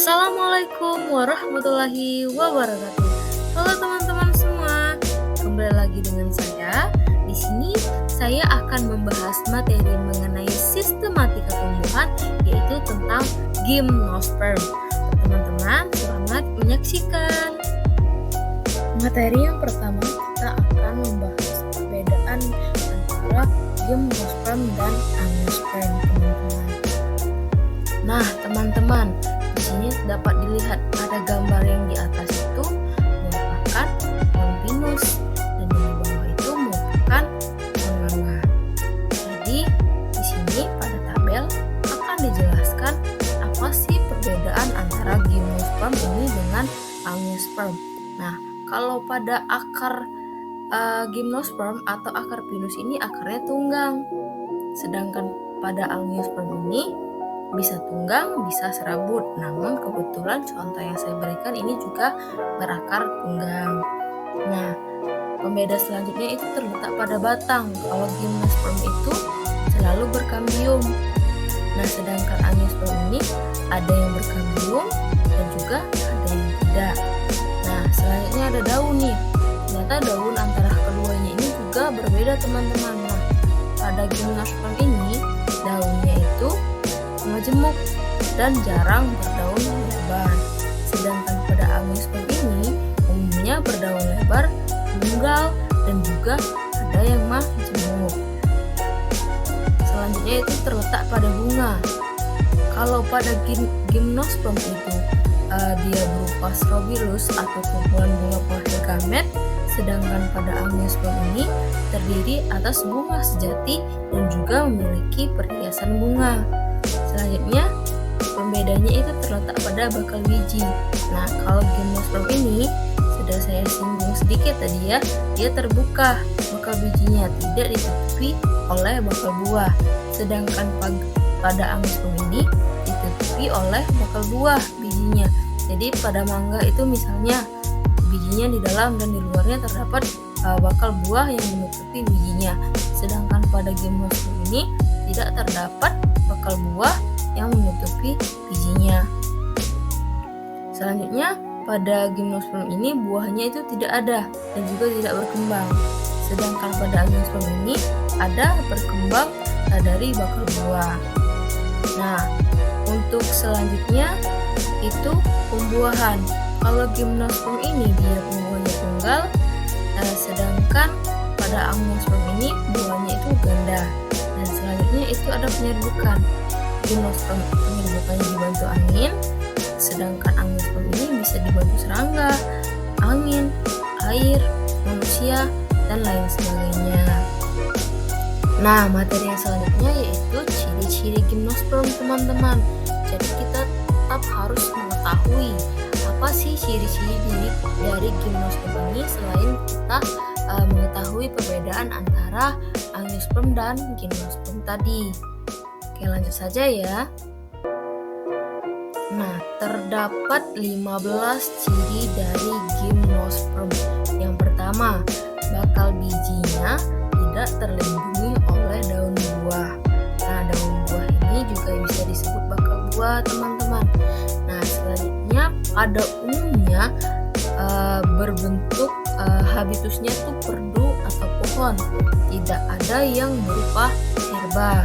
Assalamualaikum warahmatullahi wabarakatuh. Halo teman-teman semua, kembali lagi dengan saya. Di sini saya akan membahas materi mengenai sistematika tumbuhan, yaitu tentang gimnosperm. Teman-teman, selamat menyaksikan. Materi yang pertama, kita akan membahas perbedaan antara gimnosperm dan angiosperm, teman-teman. Nah, teman-teman, di sini dapat dilihat pada gambar yang di atas itu merupakan pohon pinus dan yang di bawah itu merupakan pohon mangga. Jadi di sini pada tabel akan dijelaskan apa sih perbedaan antara gimnosperm ini dengan angiosperm. Nah, kalau pada akar gimnosperm atau akar pinus ini akarnya tunggang, sedangkan pada angiosperm ini bisa tunggang, bisa serabut. Namun kebetulan contoh yang saya berikan ini juga berakar tunggang. Nah, pembeda selanjutnya itu terletak pada batang. Kalau gimnosperm itu selalu berkambium. Nah, sedangkan angiosperm ini ada yang berkambium dan juga ada yang tidak. Nah, selanjutnya ada daun nih. Ternyata daun antara keduanya ini juga berbeda, teman-teman. Nah, pada gimnosperm ini daunnya itu majemuk dan jarang berdaun lebar. Sedangkan pada angiosperm ini umumnya berdaun lebar, tunggal, dan juga ada yang majemuk. Selanjutnya itu terletak pada bunga. Kalau pada gimnosperm itu dia berupa strobilus atau kumpulan bunga penghasil gamet, sedangkan pada angiosperm ini terdiri atas bunga sejati dan juga memiliki perhiasan bunga. Selanjutnya, pembedanya itu terletak pada bakal biji. Nah, kalau gimnosperm ini sudah saya singgung sedikit tadi ya, dia terbuka bakal bijinya, tidak ditutupi oleh bakal buah. Sedangkan pada angiosperm ini ditutupi oleh bakal buah bijinya. Jadi pada mangga itu misalnya bijinya di dalam dan di luarnya terdapat bakal buah yang menutupi bijinya. Sedangkan pada gimnosperm ini tidak terdapat bakal buah yang menutupi bijinya. Selanjutnya, pada gimnosperm ini buahnya itu tidak ada dan juga tidak berkembang. Sedangkan pada angiosperm ini ada berkembang dari bakal buah. Nah, untuk selanjutnya itu pembuahan. Kalau gimnosperm ini dia buahnya tunggal, sedangkan pada angiosperm ini buahnya itu ganda. Dan selanjutnya itu ada penyerbukan. Gimnosperm penyerbukannya dibantu angin, sedangkan angiosperm ini bisa dibantu serangga, angin, air, manusia, dan lain sebagainya. Nah, materi yang selanjutnya yaitu ciri-ciri gimnosperm, teman-teman. Jadi kita tetap harus mengetahui apa sih ciri-ciri dari gimnosperm ini selain kita mengetahui perbedaan antara angiosperm dan gimnosperm tadi. Oke, lanjut saja ya. Nah, terdapat 15 ciri dari gimnosperm. Yang pertama, bakal bijinya tidak terlindungi oleh daun buah. Nah, daun buah ini juga bisa disebut bakal buah, teman-teman. Nah, selanjutnya pada umumnya berbentuk habitusnya tuh perdu atau pohon, tidak ada yang berupa herba.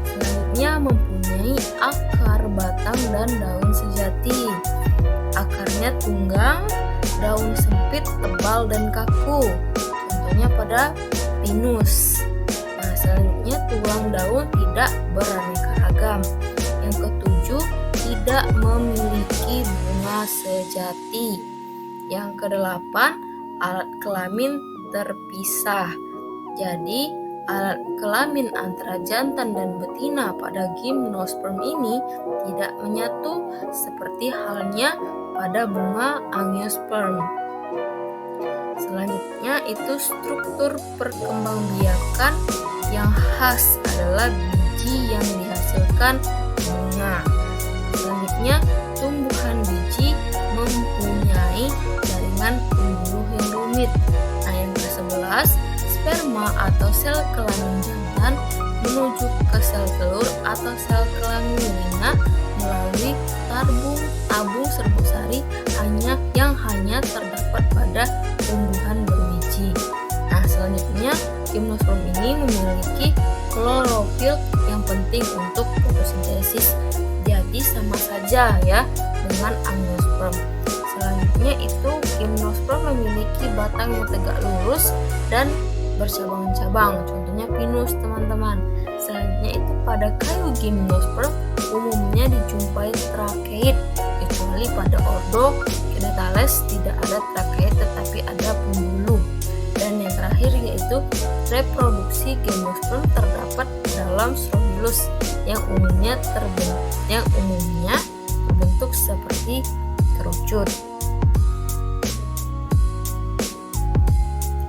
Selanjutnya mempunyai akar, batang, dan daun sejati. Akarnya tunggang, daun sempit, tebal, dan kaku. Contohnya pada pinus. Nah, selanjutnya tulang daun tidak beraneka ragam. Yang ketujuh, tidak memiliki bunga sejati. Yang kedelapan, alat kelamin terpisah. Jadi, alat kelamin antara jantan dan betina pada gimnosperm ini tidak menyatu seperti halnya pada bunga angiosperm. Selanjutnya itu struktur perkembangbiakan yang khas adalah biji yang dihasilkan bunga. Selanjutnya, tumbuhan biji mempunyai jaringan pembuluh yang rumit. Nah, yang ke-11, sperma atau sel kelamin jantan menuju ke sel telur atau sel kelamin betina melalui tabung serbuk sari yang hanya terdapat pada tumbuhan berwiji. Nah, selanjutnya gimnosperm ini memiliki klorofil yang penting untuk fotosintesis. Jadi sama saja ya dengan angiosperm. Selanjutnya itu gimnosperm memiliki batang yang tegak lurus dan bercabang-cabang, contohnya pinus teman-teman. Selanjutnya itu pada kayu gimnosperm umumnya dijumpai trakeid, kecuali pada ordo Kenetales tidak ada trakeid tetapi ada pembuluh. Dan yang terakhir yaitu reproduksi gimnosperm terdapat dalam Strobilus yang umumnya terbentuk seperti kerucut.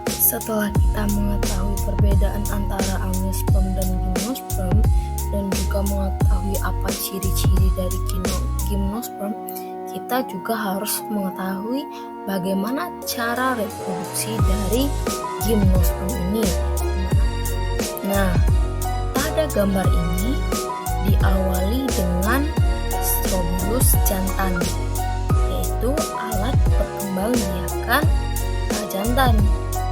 Setelah kita mengetahui perbedaan antara angiosperm dan gimnosperm dan juga mengetahui apa ciri-ciri dari gimnosperm, kita juga harus mengetahui bagaimana cara reproduksi dari gimnosperm ini. Nah, pada gambar ini diawali dengan Strobilus jantan, yaitu alat perkembangbiakan jantan.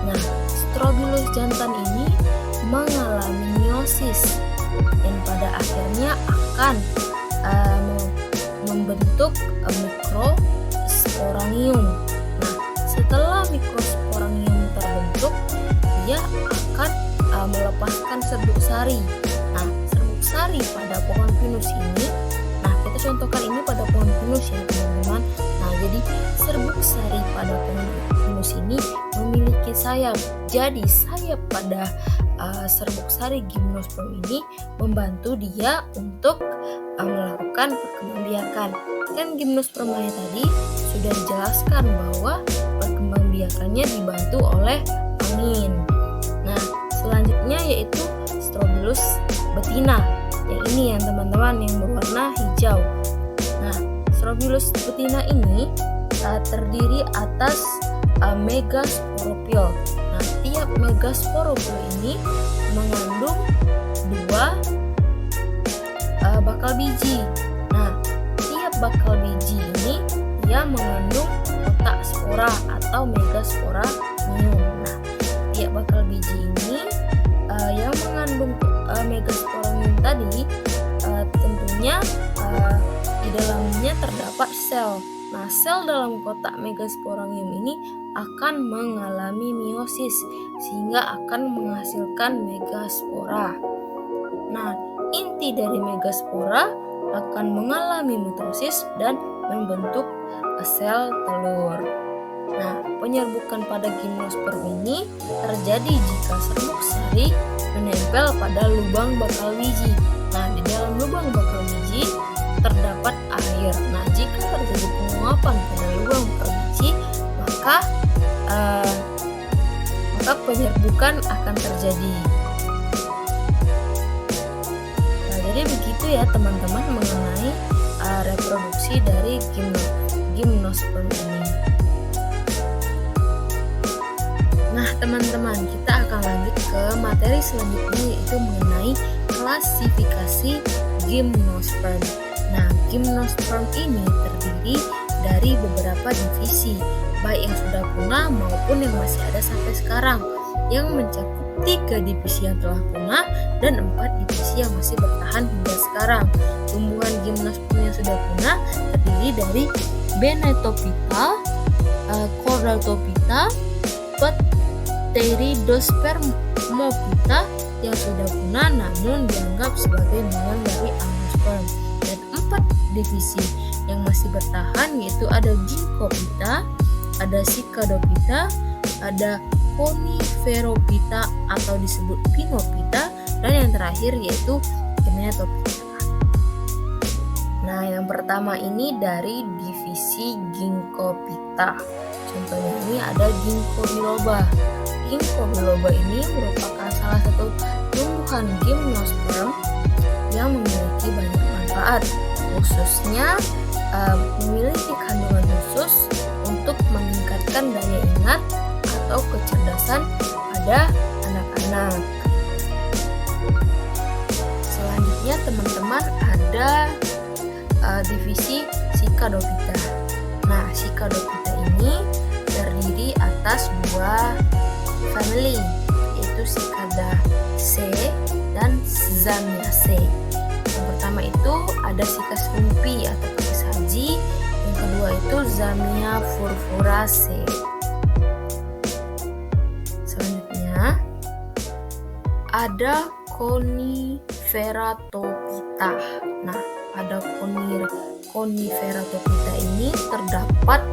Nah, Strobilus jantan ini mengalami meiosis dan pada akhirnya akan membentuk mikrosporangium. Nah, setelah mikrosporangium terbentuk, dia akan melepaskan serbuk sari. Nah, serbuk sari pada pohon pinus ini, nah kita contohkan ini pada pohon pinus ya teman-teman. Nah, jadi serbuk sari pada pohon pinus ini memiliki sayap. Jadi sayap pada serbuk sari gimnosperm ini membantu dia untuk melakukan perkembangbiakan. Kan gimnospermnya tadi sudah dijelaskan bahwa perkembangbiakannya dibantu oleh angin. Nah, selanjutnya yaitu Strobilus betina. Yang ini yang teman-teman yang berwarna hijau. Nah, Strobilus betina ini terdiri atas megasporopil. Nah, tiap megasporopil ini mengandung 2 bakal biji. Nah, tiap bakal biji ini dia mengandung kotak spora atau megasporangium. Nah, tiap bakal biji ini yang mengandung megasporangium tadi tentunya di dalamnya terdapat sel. Nah, sel dalam kotak megasporangium ini akan mengalami meiosis sehingga akan menghasilkan megaspora. Nah, inti dari megaspora akan mengalami mitosis dan membentuk sel telur. Nah, penyerbukan pada gimnosperm ini terjadi jika serbuk sari menempel pada lubang bakal biji. Nah, di dalam lubang bakal biji terdapat air. Nah, jika terjadi penguapan pada lubang bakal biji, maka penyerbukan akan terjadi. Nah, jadi begitu ya teman-teman mengenai reproduksi dari gimnosperm ini. Nah, teman-teman, kita akan lanjut ke materi selanjutnya yaitu mengenai klasifikasi gimnosperm. Nah, gimnosperm ini terdiri dari beberapa divisi, baik yang sudah punah maupun yang masih ada sampai sekarang, yang mencakup 3 divisi yang telah punah dan 4 divisi yang masih bertahan hingga sekarang. Tumbuhan gimnosperm yang sudah punah terdiri dari Benetophyta, Chordaltophyta, Pteridospermophyta yang sudah punah namun dianggap sebagai bagian dari angiosperm. Dan 4 divisi yang masih bertahan yaitu ada Ginkgophyta, ada Cichadophyta, ada Coniferophyta atau disebut Pinophyta, dan yang terakhir yaitu Kenetophyta. Nah, yang pertama ini dari divisi Ginkgophyta. Contohnya ini ada Ginkgo biloba. Ginkgo biloba ini merupakan salah satu tumbuhan gimnosperm yang memiliki banyak manfaat, khususnya memiliki kandungan khusus untuk meningkatkan daya ingat atau kecerdasan pada anak-anak. Selanjutnya teman-teman ada divisi Psychadophyta. Nah, Psychadophyta ini terdiri atas dua family, yaitu Cicadaceae dan Zamiaceae. Yang pertama itu ada Cycas rumpi atau kapis haji, yang kedua itu Zamia furfuraceae. Selanjutnya ada Coniferatophyta. Nah, pada Coniferatophyta ini terdapat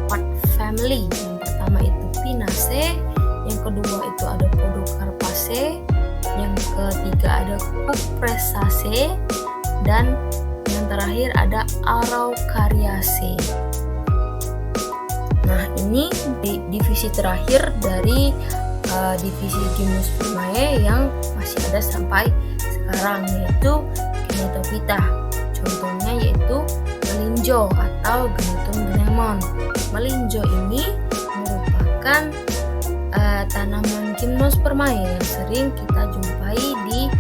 4 family. Yang pertama itu Pinaceae, yang kedua itu ada Podocarpaceae, yang ketiga ada Cupressaceae, dan yang terakhir ada Araucariaceae. Nah, ini divisi terakhir dari divisi Gymnospermae yang masih ada sampai sekarang, yaitu Genetophyta. Contohnya yaitu melinjo atau Genetum gnemon. Melinjo ini merupakan tanaman Gymnospermae yang sering kita jumpai di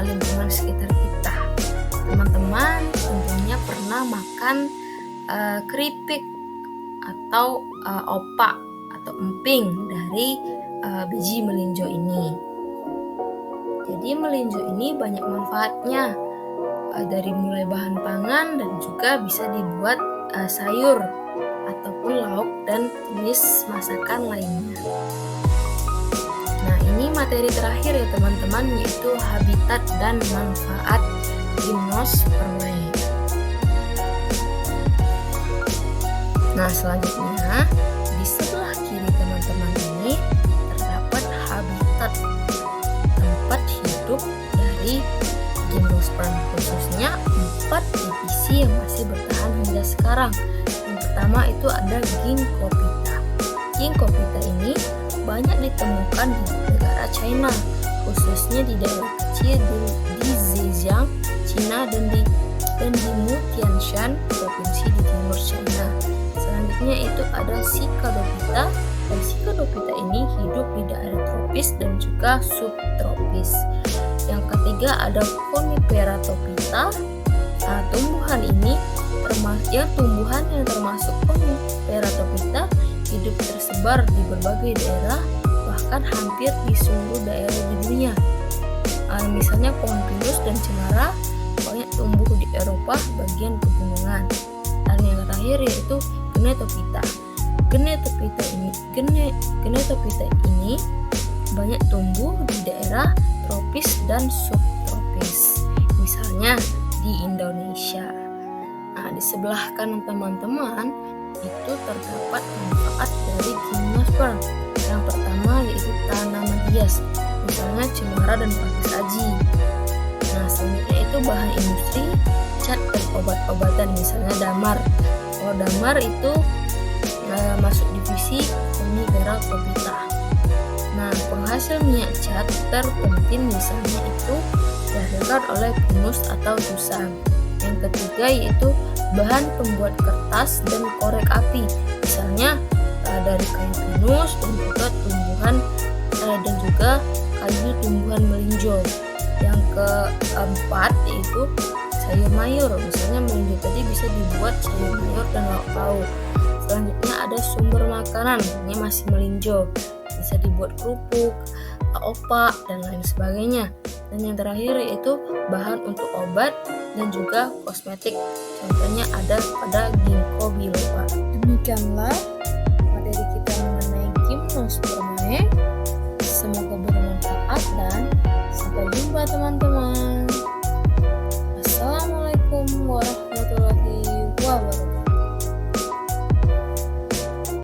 lingkungan sekitar kita. Teman-teman tentunya pernah makan keripik atau opak atau emping dari biji melinjo ini. Jadi melinjo ini banyak manfaatnya, dari mulai bahan pangan dan juga bisa dibuat sayur ataupun lauk dan jenis masakan lainnya. Nah, ini materi terakhir ya teman-teman, yaitu habitat dan manfaat Gymnospermae. Nah, selanjutnya di sebelah kiri teman-teman ini terdapat habitat tempat hidup dari Gymnosperm, khususnya 4 divisi yang masih bertahan hingga sekarang. Yang pertama itu ada Ginkgophyta. Ginkgophyta ini banyak ditemukan di negara China, khususnya di daerah kecil di Zhejiang, Cina, dan di Mutianshan, provinsi di timur China. Selanjutnya itu ada Psychadophyta, dan Psychadophyta ini hidup di daerah tropis dan juga subtropis. Yang ketiga ada Coniferatophyta. Nah, tumbuhan yang termasuk Coniferatophyta hidup tersebar di berbagai daerah, bahkan hampir di seluruh daerah di dunia. Misalnya pohon pinus dan cemara banyak tumbuh di Eropa bagian pegunungan. Dan yang terakhir yaitu Genetophyta. Genetophyta ini banyak tumbuh di daerah tropis dan subtropis, misalnya di Indonesia. Nah, di sebelah kanan teman-teman itu terdapat manfaat dari Gymnosperm. Yang pertama yaitu tanaman hias, misalnya cemara dan pakis saji. Nah, selanjutnya itu bahan industri, cat dan obat-obatan, misalnya damar. Kalau damar itu masuk divisi Coniferatophyta. Nah, penghasil minyak cat terpenting misalnya itu dihasilkan oleh pinus atau susam. Yang ketiga yaitu bahan pembuat kertas dan korek api, misalnya dari kayu pinus dan juga kayu tumbuhan melinjo. Yang keempat yaitu sayur mayur, misalnya melinjo tadi bisa dibuat sayur mayur dan lauk pauk. Selanjutnya ada sumber makanan, ini masih melinjo, bisa dibuat kerupuk, opak, dan lain sebagainya. Dan yang terakhir yaitu bahan untuk obat dan juga kosmetik, contohnya ada pada ginkgo biloba. Demikianlah